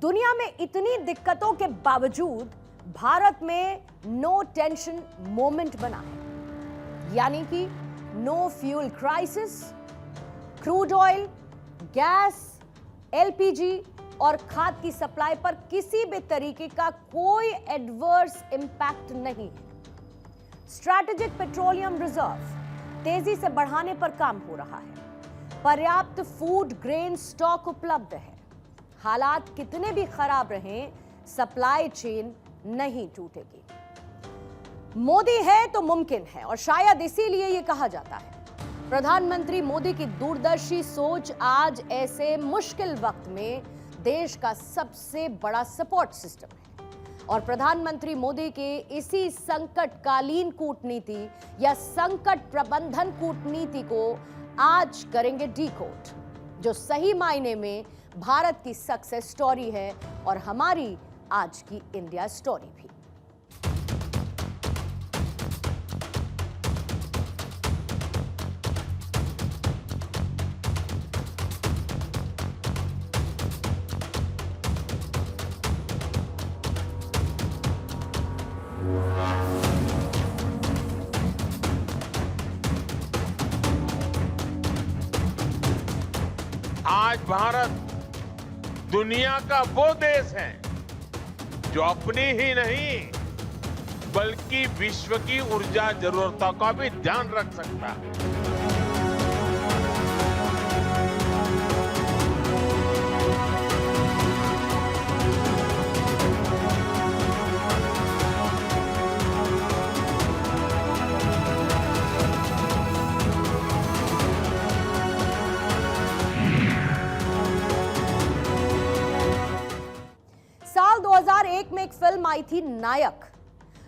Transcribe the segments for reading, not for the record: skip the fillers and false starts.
दुनिया में इतनी दिक्कतों के बावजूद भारत में नो टेंशन मोमेंट बना है, यानी कि no fuel crisis, crude oil, gas, LPG और खाद की सप्लाई पर किसी भी तरीके का कोई एडवर्स इंपैक्ट नहीं है। स्ट्रैटेजिक पेट्रोलियम रिजर्व तेजी से बढ़ाने पर काम हो रहा है। पर्याप्त फूड ग्रेन स्टॉक उपलब्ध है। हालात कितने भी खराब रहें, सप्लाई चेन नहीं टूटेगी। मोदी है तो मुमकिन है, और शायद इसीलिए यह कहा जाता है। प्रधानमंत्री मोदी की दूरदर्शी सोच आज ऐसे मुश्किल वक्त में देश का सबसे बड़ा सपोर्ट सिस्टम है, और प्रधानमंत्री मोदी के इसी संकटकालीन कूटनीति या संकट प्रबंधन कूटनीति को आज करेंगे डीकोड, जो सही मायने में भारत की सक्सेस स्टोरी है और हमारी आज की इंडिया स्टोरी भी। आज भारत दुनिया का वो देश है जो अपनी ही नहीं बल्कि विश्व की ऊर्जा जरूरतों का भी ध्यान रख सकता है। साल 2001 में एक फिल्म आई थी नायक,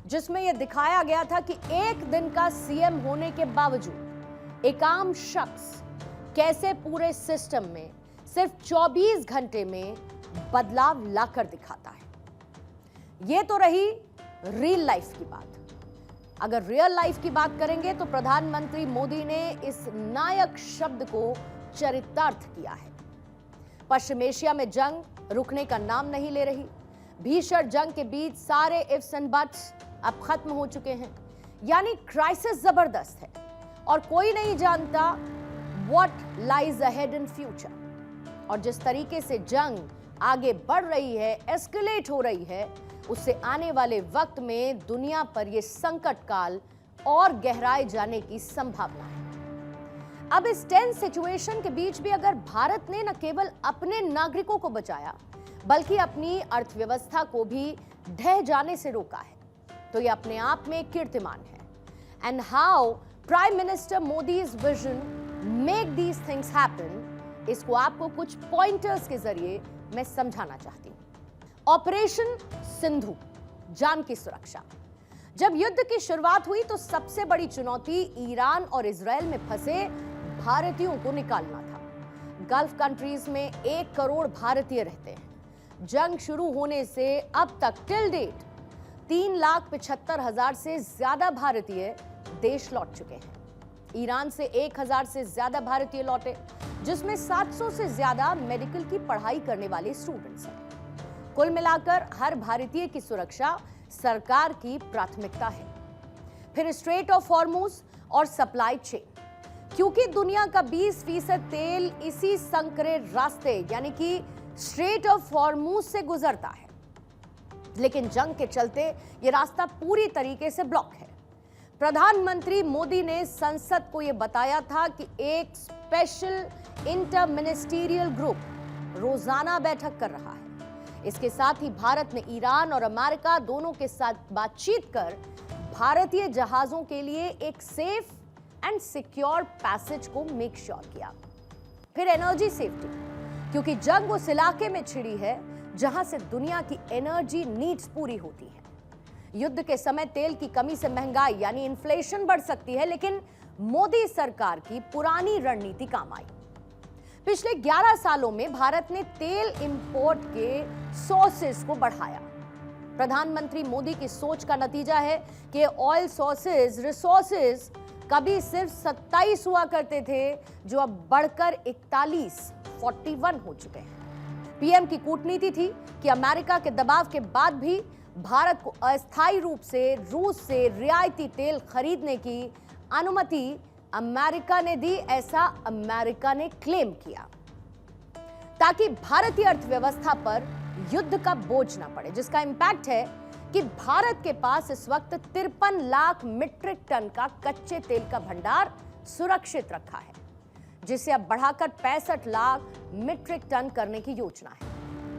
जिसमें यह दिखाया गया था कि एक दिन का सीएम होने के बावजूद एक आम शख्स कैसे पूरे सिस्टम में सिर्फ 24 घंटे में बदलाव लाकर दिखाता है। यह तो रही रियल लाइफ की बात। अगर रियल लाइफ की बात करेंगे तो प्रधानमंत्री मोदी ने इस नायक शब्द को चरितार्थ किया है। पश्चिम एशिया में जंग रुकने का नाम नहीं ले रही। भीषण जंग के बीच सारे इफ्स एंड बट्स अब खत्म हो चुके हैं, यानी क्राइसिस जबरदस्त है और कोई नहीं जानता what lies ahead in future. और जिस तरीके से जंग आगे बढ़ रही है, एस्केलेट हो रही है, उससे आने वाले वक्त में दुनिया पर यह संकट काल और गहराए जाने की संभावना है। अब इस टेंस सिचुएशन के बीच भी अगर भारत ने न केवल अपने नागरिकों को बचाया बल्कि अपनी अर्थव्यवस्था को भी ढह जाने से रोका है, तो यह अपने आप में कीर्तिमान है। And how prime minister Modi's vision make these things happen, इसको आपको कुछ पॉइंटर्स के जरिए मैं समझाना चाहती हूं। ऑपरेशन सिंधु, जान की सुरक्षा। जब युद्ध की शुरुआत हुई तो सबसे बड़ी चुनौती ईरान और इजराइल में फंसे भारतीयों को निकालना था। गल्फ कंट्रीज में 1 करोड़ भारतीय रहते हैं। जंग शुरू होने से अब तक टिल डेट 3,75,000 से ज्यादा भारतीय देश लौट चुके हैं। ईरान से 1,000 से ज्यादा भारतीय लौटे, जिसमें 700 से ज्यादा मेडिकल की पढ़ाई करने वाले स्टूडेंट्स हैं। कुल मिलाकर हर भारतीय की सुरक्षा सरकार की प्राथमिकता है। फिर स्ट्रेट ऑफ हॉर्मुज और सप्लाई चेन, क्योंकि दुनिया का 20% तेल इसी संकरे रास्ते यानी कि स्ट्रेट ऑफ हॉर्मुज से गुजरता है, लेकिन जंग के चलते यह रास्ता पूरी तरीके से ब्लॉक है। प्रधानमंत्री मोदी ने संसद को यह बताया था कि एक स्पेशल इंटर मिनिस्टीरियल ग्रुप रोजाना बैठक कर रहा है। इसके साथ ही भारत ने ईरान और अमेरिका दोनों के साथ बातचीत कर भारतीय जहाजों के लिए एक सेफ एंड सिक्योर पैसेज को मेक श्योर किया। फिर एनर्जी सेफ्टी, क्योंकि जंग उस इलाके में छिड़ी है जहां से दुनिया की एनर्जी नीड्स पूरी होती है। युद्ध के समय तेल की कमी से महंगाई यानी इन्फ्लेशन बढ़ सकती है, लेकिन मोदी सरकार की पुरानी रणनीति काम आई। पिछले 11 सालों में भारत ने तेल इंपोर्ट के सोर्सेस को बढ़ाया। प्रधानमंत्री मोदी की सोच का नतीजा है कि ऑयल सोर्सेज रिसोर्सेज कभी सिर्फ 27 हुआ करते थे, जो अब बढ़कर 41 हो चुके हैं। पीएम की कूटनीति थी कि अमेरिका के दबाव के बाद भी भारत को अस्थायी रूप से रूस से रियायती तेल खरीदने की अनुमति अमेरिका ने दी, ऐसा अमेरिका ने क्लेम किया, ताकि भारतीय अर्थव्यवस्था पर युद्ध का बोझ ना पड़े, जिसका इंपैक्ट है कि भारत के पास इस वक्त 53 लाख मीट्रिक टन का कच्चे तेल का भंडार सुरक्षित रखा है, जिसे अब बढ़ाकर 65 लाख मीट्रिक टन करने की योजना है।